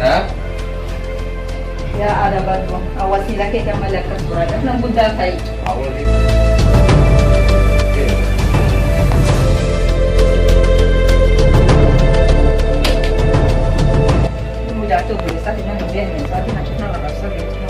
Ha? Ya ada baru. Awal sila kita malakas berada. Nang bunda tay. Awal di. Muda tu boleh sa tina ni bien, sa tina kita nak rasa gitu.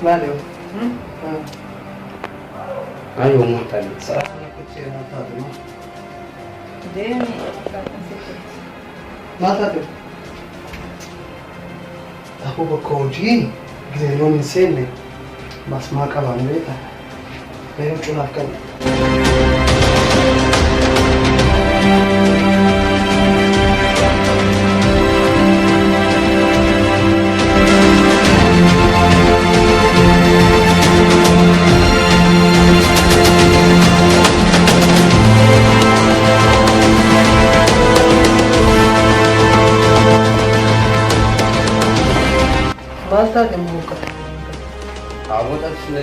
Valeu. Ayaw mo tayo. Saan na po siya natado mo? Demi. Natado. Ako ba koji? Gizeno ninsene. Mas makaban beta. Pero chulakan. Basta din buka. Awal tak sila.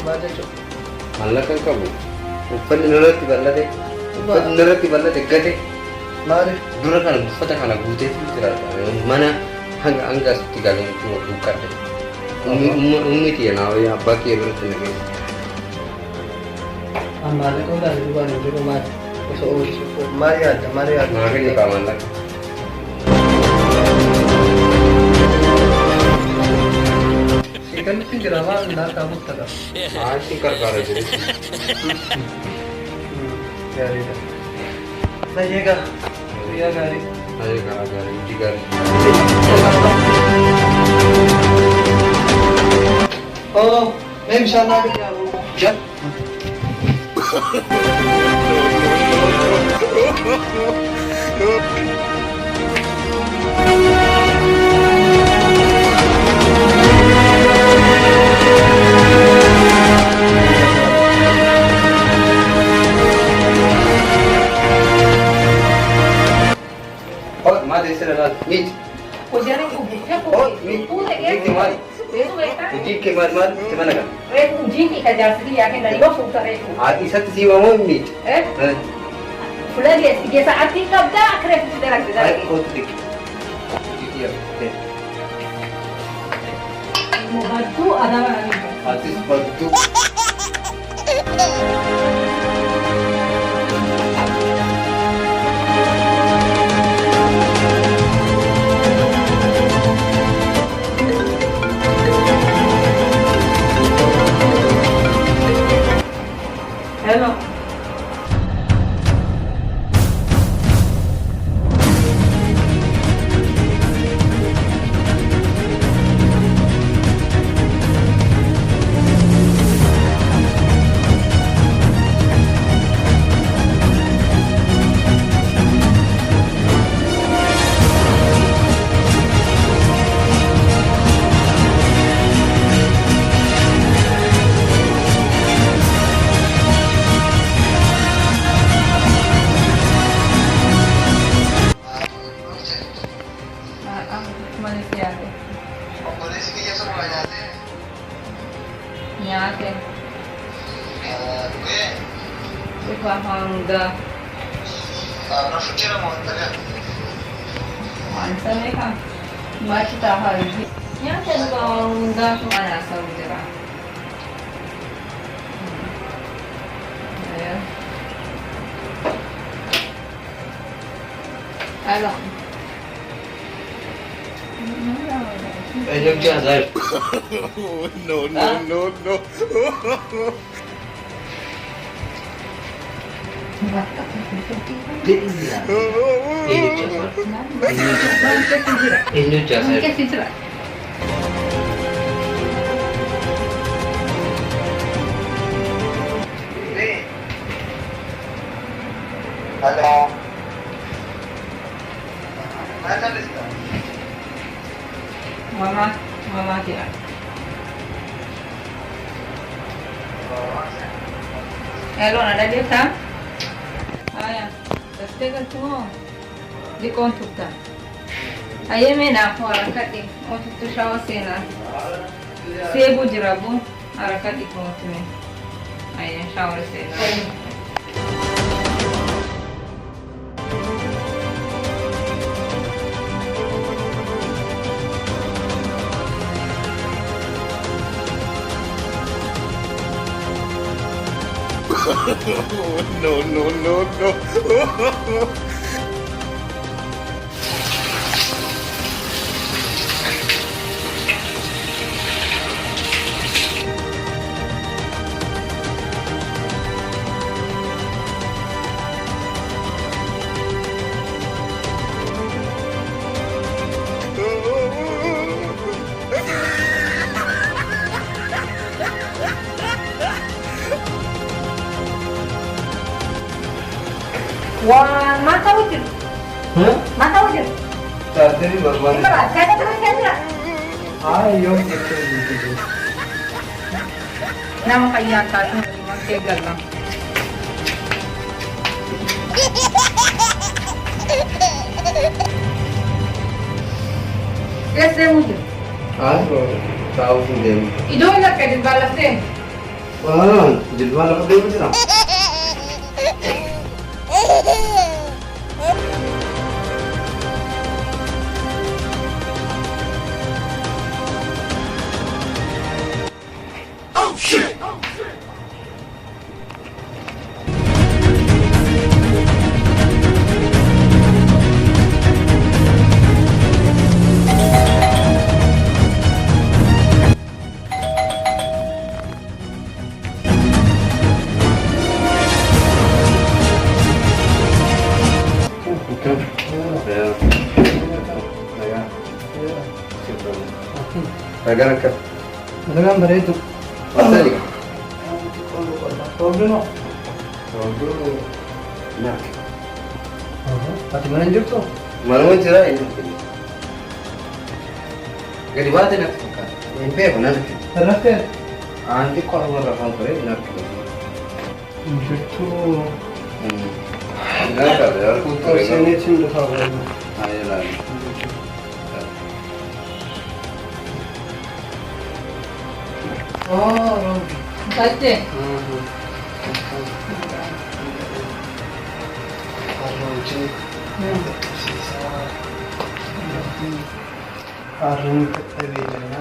Bada cho. Malakan kamu. Upar nurati ballade. Upar nurati ballade gade. Mare. Durakan fata kana gute tira. Mana hanga anga tigalung tu buka. Ummi tiya na ya baki everything again. Amale ko dali duwa ni dilo mare. So Maria. Mari ni kaman lagi. Ikan itu jerawan dah kamu tak. Asyik kar jadi. Gari dah. Sayega. Iya gari. Ayo gari, uji gari. Oh, मैं शाना के क्या हूँ? क्या? Oh, mari sila meet. Kujarin uji. Oh, meet. Meet mari. Uji ke mari gimana kan? Uji ni kajar sendiri ya kan dari bawah suka itu. Ati satu siwa mau meet. Fulan dia biasa arti kabda akhirnya kita lagi Ay, lagi. kau tu dikit. Uji dia. Mau baju ada lagi. Artis batu. Hello. Malaysia से मलेशिया के ये सब आ जाते हैं यहाँ से वे Bahanga nafikira mwangalia wanasema machita haji यहाँ से Bahanga mana Saudi Arabia alors Ayok dia Zai. No. Indonesia Zai. Mungkin sih allora da dia kan aya tastega tumo di kontukta ayeme na ko arakati o tutto shawa sena sebu jirabu arakati ko tume aya shawa sena No, no, no, no. wah mata wujud Hah? mata wujud Tadi bagaimana? Berat, saya terus saya Ayo, gitu. nama kayak kata memang tegal lang yes saya wujud Ah, tahu sendiri. idola ka din balas din Wah, jadwal apa dia macam? Agak agak. Talagang barito. Masali. Problem mo. Nah, Pati mo nandiyo to. malam cerai itu. Gak dibaca nak suka. Yang pe benar. Tara, sir. Anti kau orang orang kore nak. Ito. Enggak ada ya. Ito, sinit sindo sa akin. Ayo lah. Oh, Salte. Arun katawin na.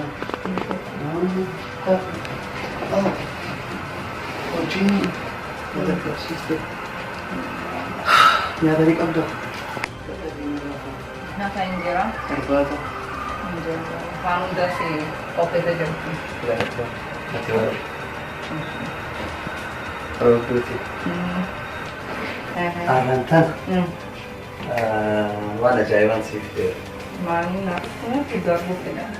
Oh, Jimmy. Nyadari ka ba? Nasa Indira. Arbata. Indira. Paano daw si Pope de Jordan? Terus tu. Arantan. Wala jaiwan sifte. Mani na. Tidur bukan.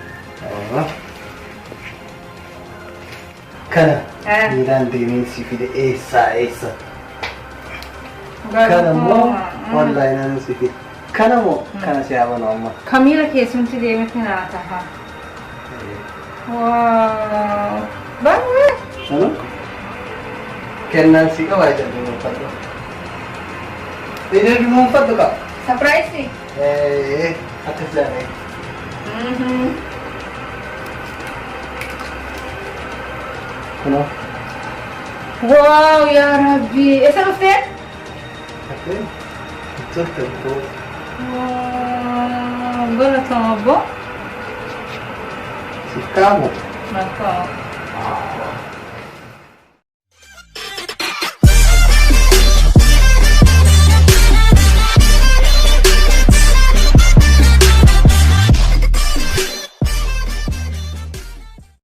Kana. Niran demin sifide esa. Kana mo. Wallahi nan sifide. Kana mo. Kana siya mo amma. Camila che sono ti devi finata fa. Wow. Bang. Ano? Kenan si ka wajah mo pato. Ini mo pato ka. Surprise sih. Atas lang eh. Ano? Wow, ya Rabbi. Esa usted? Ate. Ito tempo. Wow. Gana tamo bo? Si Kamo. Nako. Ah.